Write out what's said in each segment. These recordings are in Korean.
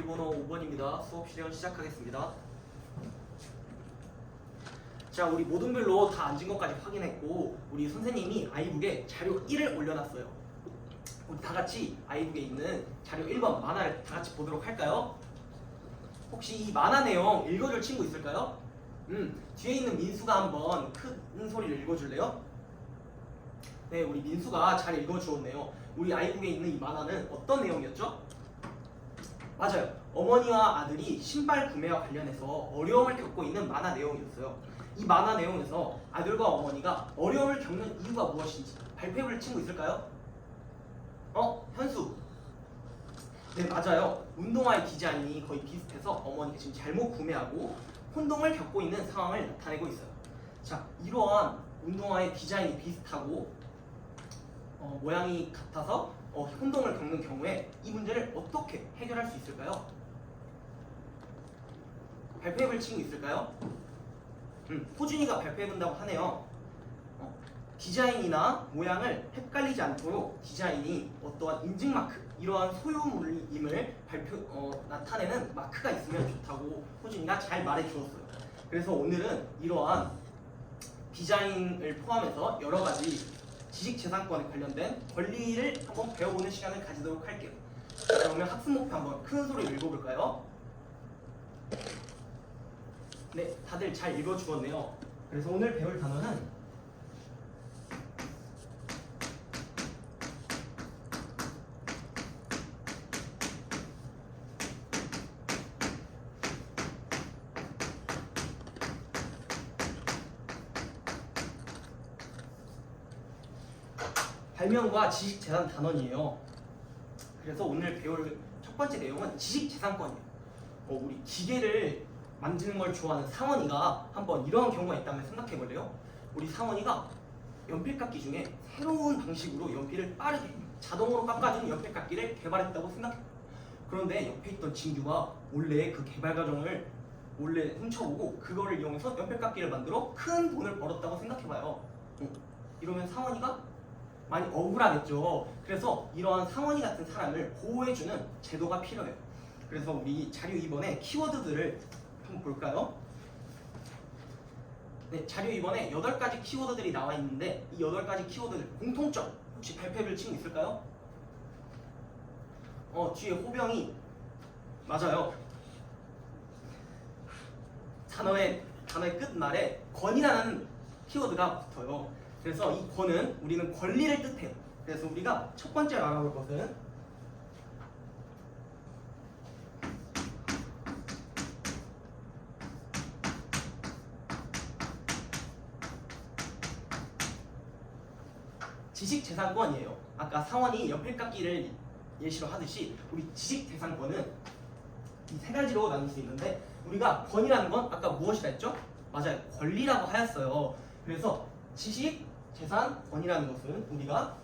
번호 5번입니다. 수업 실현 시작하겠습니다. 자, 우리 모둠별로 다 앉은 것까지 확인했고 우리 선생님이 아이북에 자료 1을 올려놨어요. 우리 다 같이 아이북에 있는 자료 1번 만화를 다 같이 보도록 할까요? 혹시 이 만화 내용 읽어줄 친구 있을까요? 뒤에 있는 민수가 한번 큰 소리를 읽어줄래요? 네, 우리 민수가 잘 읽어주었네요. 우리 아이북에 있는 이 만화는 어떤 내용이었죠? 맞아요. 어머니와 아들이 신발 구매와 관련해서 어려움을 겪고 있는 만화 내용이었어요. 이 만화 내용에서 아들과 어머니가 어려움을 겪는 이유가 무엇인지 발표해볼 친구 있을까요? 현수. 네, 맞아요. 운동화의 디자인이 거의 비슷해서 어머니가 지금 잘못 구매하고 혼동을 겪고 있는 상황을 나타내고 있어요. 자, 이러한 운동화의 디자인이 비슷하고 모양이 같아서 혼동을 겪는 경우에 이 문제를 어떻게 해결할 수 있을까요? 발표해볼 친구 있을까요? 호준이가 발표해본다고 하네요. 디자인이나 모양을 헷갈리지 않도록 디자인이 어떠한 인증마크, 이러한 소유물임을 나타내는 마크가 있으면 좋다고 호준이가 잘 말해주었어요. 그래서 오늘은 이러한 디자인을 포함해서 여러가지 지식재산권에 관련된 권리를 한번 배워보는 시간을 가지도록 할게요. 그러면 학습 목표 한번 큰 소리로 읽어볼까요? 네, 다들 잘 읽어주었네요. 그래서 오늘 배울 단어는 발명과 지식재산 단원이에요. 그래서 오늘 배울 첫 번째 내용은 지식재산권이에요. 우리 기계를 만드는 걸 좋아하는 상원이가 한번 이런 경우가 있다면 생각해볼래요? 우리 상원이가 연필깎이 중에 새로운 방식으로 연필을 빠르게 자동으로 깎아주는 연필깎이를 개발했다고 생각해요. 그런데 옆에 있던 진규가 몰래 그 개발 과정을 몰래 훔쳐보고 그거를 이용해서 연필깎이를 만들어 큰 돈을 벌었다고 생각해봐요. 이러면 상원이가 많이 억울하겠죠. 그래서 이러한 상원이 같은 사람을 보호해주는 제도가 필요해요. 그래서 우리 자료 2번에 키워드들을 한번 볼까요? 네, 자료 2번에 8가지 키워드들이 나와 있는데 이 8가지 키워드들 공통점 혹시 발표해줄 친구 있을까요? 뒤에 호병이 맞아요. 단어의 끝말에 권이라는 키워드가 붙어요. 그래서 이 권은 우리는 권리를 뜻해요. 그래서 우리가 첫 번째로 알아볼 것은 지식재산권이에요. 아까 상원이 연필깎이를 예시로 하듯이 우리 지식재산권은 이 세 가지로 나눌 수 있는데 우리가 권이라는 건 아까 무엇이라 했죠? 맞아요. 권리라고 하였어요. 그래서 지식재산권이라는 것은 우리가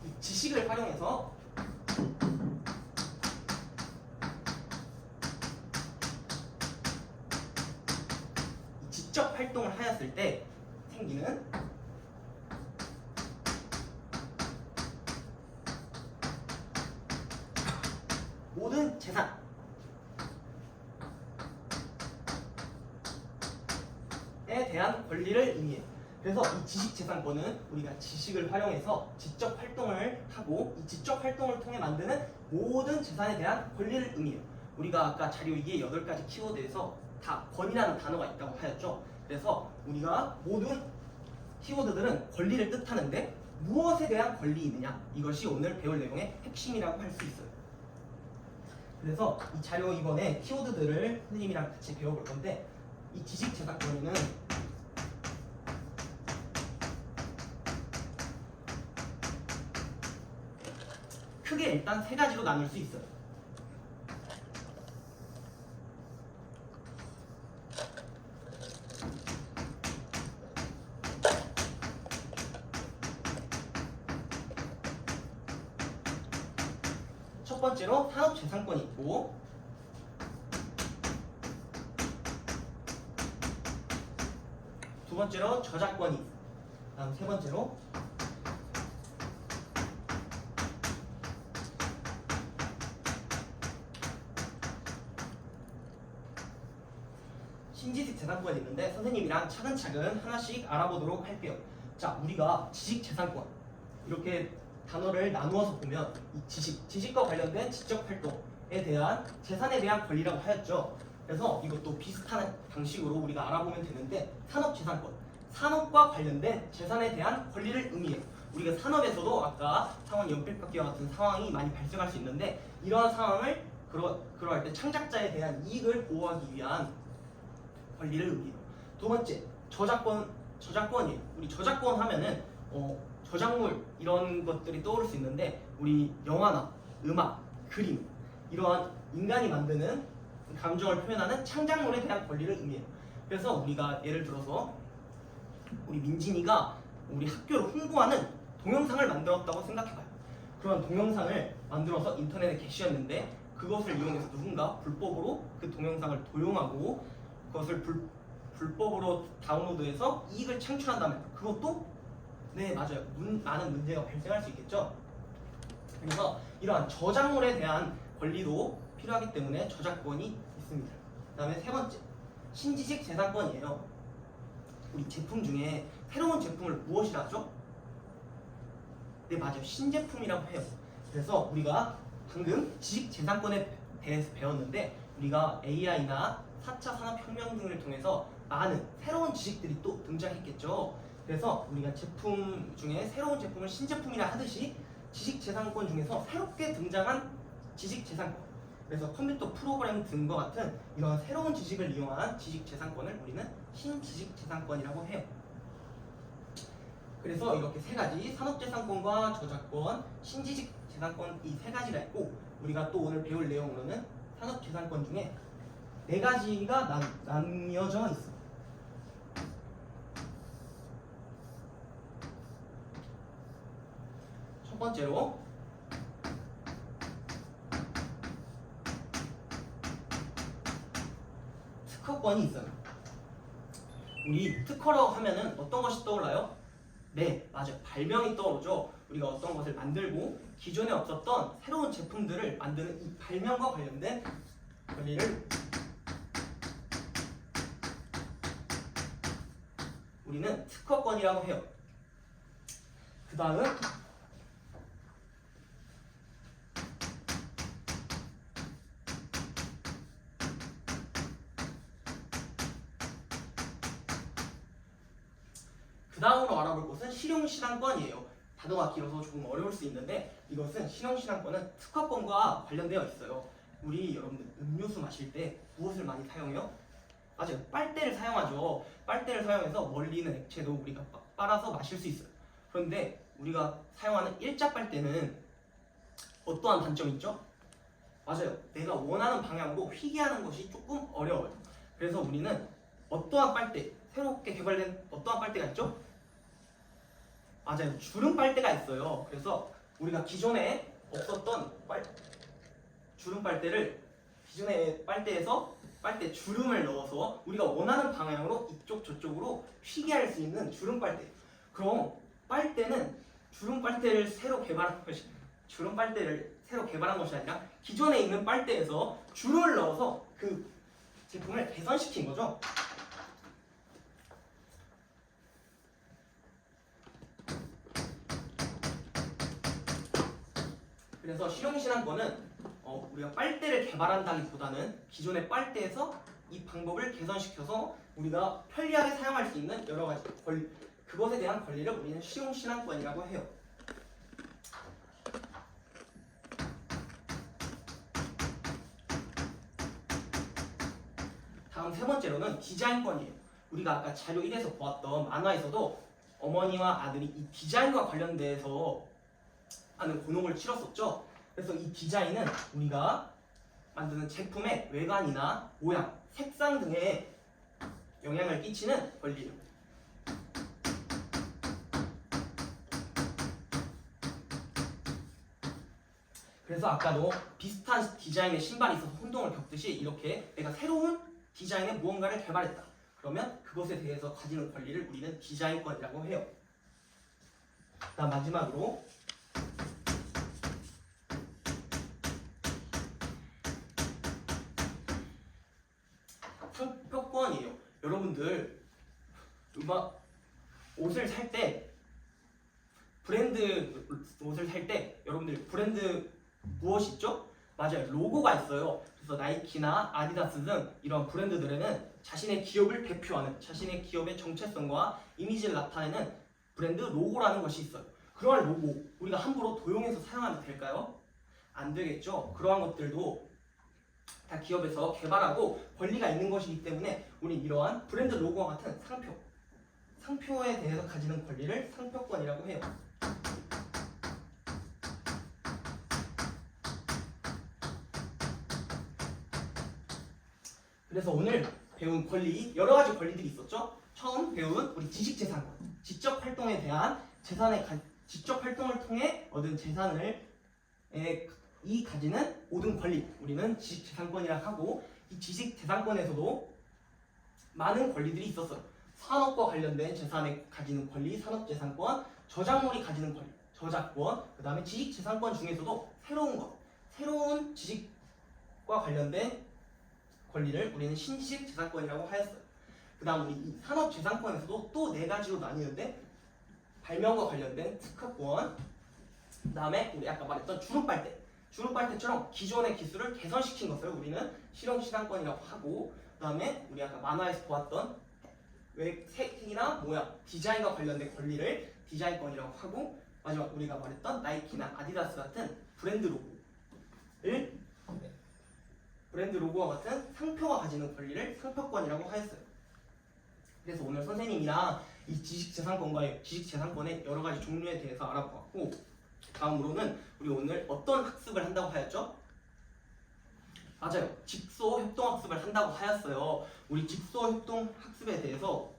이 지식을 활용해서 지적 활동을 하였을 때 생기는 모든 재산에 대한 권리를 의미해요. 그래서 이 지식재산권은 우리가 지식을 활용해서 지적 활동을 하고 이 지적 활동을 통해 만드는 모든 재산에 대한 권리를 의미해요. 우리가 아까 자료 2의 8가지 키워드에서 다 권이라는 단어가 있다고 하였죠. 그래서 우리가 모든 키워드들은 권리를 뜻하는데 무엇에 대한 권리이느냐, 이것이 오늘 배울 내용의 핵심이라고 할 수 있어요. 그래서 이 자료 2번에 키워드들을 선생님이랑 같이 배워볼 건데 이 지식재산권에는 크게 일단 3가지로 나눌 수 있어요. 첫 번째로 산업재산권이 있고 두 번째로 저작권이 있고 다음 세 번째로 지식재산권이 있는데 선생님이랑 차근차근 하나씩 알아보도록 할게요. 자, 우리가 지식재산권 이렇게 단어를 나누어서 보면 이 지식과 관련된 지적활동에 대한 재산에 대한 권리라고 하였죠. 그래서 이것도 비슷한 방식으로 우리가 알아보면 되는데 산업재산권, 산업과 관련된 재산에 대한 권리를 의미해요. 우리가 산업에서도 아까 상원 연필깎이와 같은 상황이 많이 발생할 수 있는데 이러한 상황을 그러할 때 창작자에 대한 이익을 보호하기 위한 권리를 의미해요. 두 번째, 저작권이에요. 우리 저작권 하면은 저작물 이런 것들이 떠오를 수 있는데 우리 영화나 음악, 그림 이러한 인간이 만드는 감정을 표현하는 창작물에 대한 권리를 의미해요. 그래서 우리가 예를 들어서 우리 민진이가 우리 학교를 홍보하는 동영상을 만들었다고 생각해봐요. 그런 동영상을 만들어서 인터넷에 게시했는데 그것을 이용해서 누군가 불법으로 그 동영상을 도용하고 그것을 불법으로 다운로드해서 이익을 창출한다면 그것도 네 맞아요. 많은 문제가 발생할 수 있겠죠. 그래서 이러한 저작물에 대한 권리도 필요하기 때문에 저작권이 있습니다. 그 다음에 세 번째, 신지식 재산권이에요. 우리 제품 중에 새로운 제품을 무엇이라 하죠? 네 맞아요. 신제품이라고 해요. 그래서 우리가 방금 지식재산권에 대해서 배웠는데 우리가 AI나 4차 산업혁명 등을 통해서 많은 새로운 지식들이 또 등장했겠죠. 그래서 우리가 제품 중에 새로운 제품을 신제품이라 하듯이 지식재산권 중에서 새롭게 등장한 지식재산권, 그래서 컴퓨터 프로그램 등과 같은 이러한 새로운 지식을 이용한 지식재산권을 우리는 신지식재산권이라고 해요. 그래서 이렇게 세 가지, 산업재산권과 저작권, 신지식재산권 이 세 가지가 있고 우리가 또 오늘 배울 내용으로는 산업재산권 중에 네 가지가 나뉘어져 있어요. 첫 번째로 특허권이 있어요. 우리 특허라고 하면은 어떤 것이 떠올라요? 네, 맞아요. 발명이 떠오르죠. 우리가 어떤 것을 만들고 기존에 없었던 새로운 제품들을 만드는 이 발명과 관련된 권리를 우리는 특허권이라고 해요. 그 다음 다음으로 알아볼 것은 실용신앙권이에요. 단어가 길어서 조금 어려울 수 있는데 이것은 실용신앙권은 특허권과 관련되어 있어요. 우리 여러분들 음료수 마실 때 무엇을 많이 사용해요? 맞아요. 빨대를 사용하죠. 빨대를 사용해서 멀리 있는 액체도 우리가 빨아서 마실 수 있어요. 그런데 우리가 사용하는 일자 빨대는 어떠한 단점이 있죠? 맞아요. 내가 원하는 방향으로 휘게 하는 것이 조금 어려워요. 그래서 우리는 어떠한 빨대, 새롭게 개발된 어떠한 빨대가 있죠? 맞아요. 주름 빨대가 있어요. 그래서 우리가 기존에 없었던 주름 빨대를 기존의 빨대에서 빨대 주름을 넣어서 우리가 원하는 방향으로 이쪽 저쪽으로 휘게 할 수 있는 주름 빨대. 그럼 빨대는 주름 빨대를 새로 개발한 것이 아니라 기존에 있는 빨대에서 주름을 넣어서 그 제품을 개선시킨 거죠. 그래서 실용신앙권은 우리가 빨대를 개발한다기보다는 기존의 빨대에서 이 방법을 개선시켜서 우리가 편리하게 사용할 수 있는 여러 가지 그것에 대한 권리를 우리는 실용신앙권이라고 해요. 다음 세 번째로는 디자인권이에요. 우리가 아까 자료 1에서 보았던 만화에서도 어머니와 아들이 이 디자인과 관련돼서 하는 곤혹을 치렀었죠. 그래서 이 디자인은 우리가 만드는 제품의 외관이나 모양, 색상 등에 영향을 끼치는 권리예요. 그래서 아까도 비슷한 디자인의 신발이 있어서 혼동을 겪듯이 이렇게 내가 새로운 디자인의 무언가를 개발했다. 그러면 그것에 대해서 가지는 권리를 우리는 디자인권이라고 해요. 다음 마지막으로 상표권이에요. 여러분들 옷을 살 때 브랜드 옷을 살 때 여러분들 브랜드 무엇이 있죠? 맞아요. 로고가 있어요. 그래서 나이키나 아디다스 등 이런 브랜드들에는 자신의 기업을 대표하는 자신의 기업의 정체성과 이미지를 나타내는 브랜드 로고라는 것이 있어요. 그러한 로고 우리가 함부로 도용해서 사용하면 될까요? 안 되겠죠. 그러한 것들도 다 기업에서 개발하고 권리가 있는 것이기 때문에 우리 이러한 브랜드 로고와 같은 상표에 대해서 가지는 권리를 상표권이라고 해요. 그래서 오늘 배운 권리, 여러 가지 권리들이 있었죠. 처음 배운 우리 지식재산권, 지적 활동에 대한 지적 활동을 통해 얻은 재산을 가지는 모든 권리, 우리는 지식재산권이라고 하고, 이 지식재산권에서도 많은 권리들이 있었어요. 산업과 관련된 재산에 가지는 권리, 산업재산권, 저작물이 가지는 권리, 저작권, 그 다음에 지식재산권 중에서도 새로운 지식과 관련된 권리를 우리는 신지식재산권이라고 하였어요. 그 다음 우리 이 산업재산권에서도 또 4가지로 나뉘는데, 발명과 관련된 특허권, 그 다음에 우리 아까 말했던 주름빨대처럼 기존의 기술을 개선시킨 것을 우리는 실용시장권이라고 하고, 그 다음에 우리 아까 만화에서 보았던 색이나 모양, 디자인과 관련된 권리를 디자인권이라고 하고, 마지막 우리가 말했던 나이키나 아디다스 같은 브랜드 로고와 같은 상표가 가지는 권리를 상표권이라고 하였어요. 그래서 오늘 선생님이랑 이 지식재산권의 여러 가지 종류에 대해서 알아보았고, 다음으로는 우리 오늘 어떤 학습을 한다고 하였죠? 맞아요. 직소협동학습을 한다고 하였어요. 우리 직소협동학습에 대해서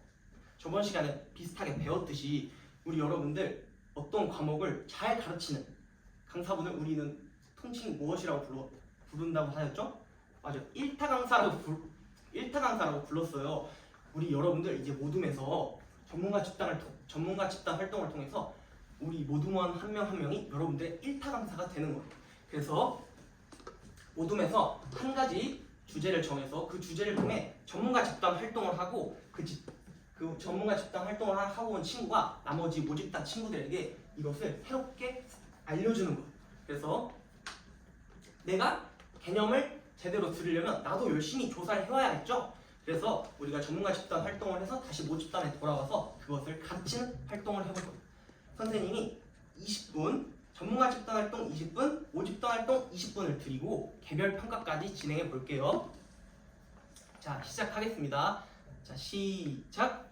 저번 시간에 비슷하게 배웠듯이 우리 여러분들 어떤 과목을 잘 가르치는 강사분을 우리는 통칭 무엇이라고 부른다고 하였죠? 맞아요. 1타 강사라고 불렀어요. 우리 여러분들 이제 모둠에서 전문가 집단 활동을 통해서 우리 모둠원 한 명 한 명이 여러분들의 1타 강사가 되는 거예요. 그래서 모둠에서 한 가지 주제를 정해서 그 주제를 통해 전문가 집단 활동을 하고 그 전문가 집단 활동을 하고 온 친구가 나머지 모집단 친구들에게 이것을 새롭게 알려주는 거예요. 그래서 내가 개념을 제대로 들으려면 나도 열심히 조사를 해와야겠죠. 그래서 우리가 전문가 집단 활동을 해서 다시 모집단에 돌아와서 그것을 가르치는 활동을 해볼 거예요. 선생님이 20분, 전문가 집단 활동 20분, 모집단 활동 20분을 드리고 개별 평가까지 진행해 볼게요. 자, 시작하겠습니다. 자, 시작!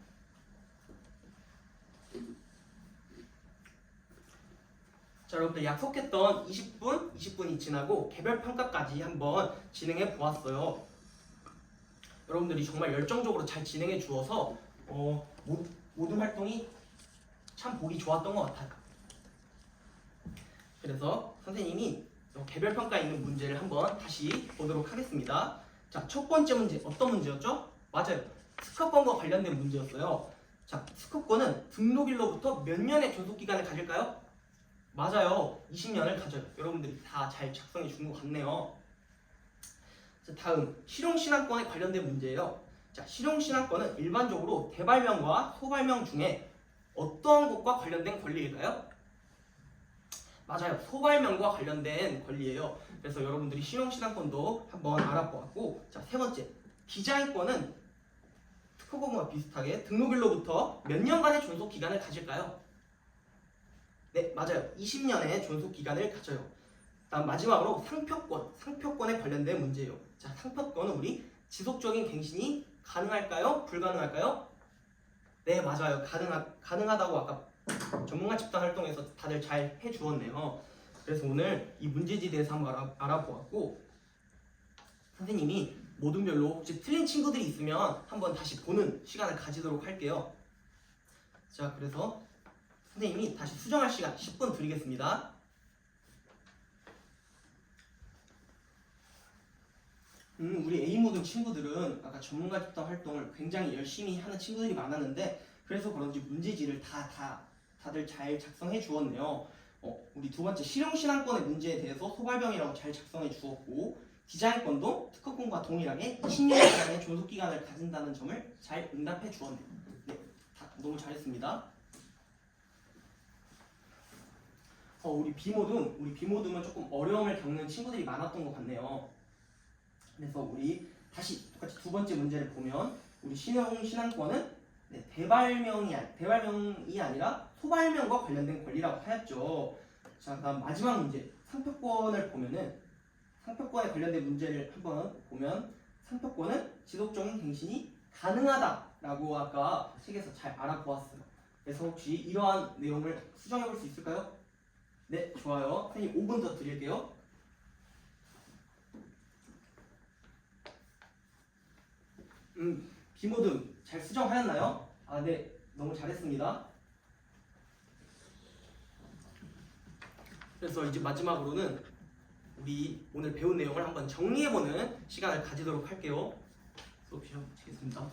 자, 여러분들 약속했던 20분이 지나고 개별 평가까지 한번 진행해 보았어요. 여러분들이 정말 열정적으로 잘 진행해 주어서 모든 활동이 참 보기 좋았던 것 같아요. 그래서 선생님이 개별 평가에 있는 문제를 한번 다시 보도록 하겠습니다. 자, 첫 번째 문제 어떤 문제였죠? 맞아요. 특허권과 관련된 문제였어요. 자, 특허권은 등록일로부터 몇 년의 존속 기간을 가질까요? 맞아요. 20년을 가져요. 여러분들이 다 잘 작성해 준 것 같네요. 자, 다음 실용신앙권에 관련된 문제예요. 자, 실용신앙권은 일반적으로 대발명과 소발명 중에 어떠한 것과 관련된 권리일까요? 맞아요. 소발명과 관련된 권리예요. 그래서 여러분들이 실용신앙권도 한번 알아보았고, 자, 세 번째 디자인권은 특허권과 비슷하게 등록일로부터 몇 년간의 존속 기간을 가질까요? 네, 맞아요. 20년의 존속 기간을 가져요. 다음 마지막으로 상표권에 관련된 문제예요. 자, 상표권은 우리 지속적인 갱신이 가능할까요? 불가능할까요? 네, 맞아요. 가능하다고 아까 전문가 집단 활동에서 다들 잘 해주었네요. 그래서 오늘 이 문제지에 대해서 한번 알아보았고, 선생님이 모둠별로 혹시 틀린 친구들이 있으면 한번 다시 보는 시간을 가지도록 할게요. 자, 그래서 선생님이 다시 수정할 시간 10분 드리겠습니다. 우리 A모든 친구들은 아까 전문가 집단 활동을 굉장히 열심히 하는 친구들이 많았는데, 그래서 그런지 문제지를 다들 잘 작성해 주었네요. 우리 두 번째 실용신앙권의 문제에 대해서 소발병이라고 잘 작성해 주었고, 디자인권도 특허권과 동일하게 20년 이상의 존속 기간을 가진다는 점을 잘 응답해 주었네요. 네, 너무 잘했습니다. 우리 비모듬은 조금 어려움을 겪는 친구들이 많았던 것 같네요. 그래서 우리 다시 똑같이 두 번째 문제를 보면 우리 신용신안권은 대발명이 아니라 소발명과 관련된 권리라고 하였죠. 자, 그다음 마지막 문제 상표권을 보면은 상표권에 관련된 문제를 한번 보면 상표권은 지속적인 갱신이 가능하다라고 아까 책에서 잘 알아보았어요. 그래서 혹시 이러한 내용을 수정해 볼 수 있을까요? 네, 좋아요. 선생님 5분 더 드릴게요. 비모듬 잘 수정하였나요? 아, 네, 너무 잘했습니다. 그래서 이제 마지막으로는 우리 오늘 배운 내용을 한번 정리해보는 시간을 가지도록 할게요. 수업 시작하겠습니다.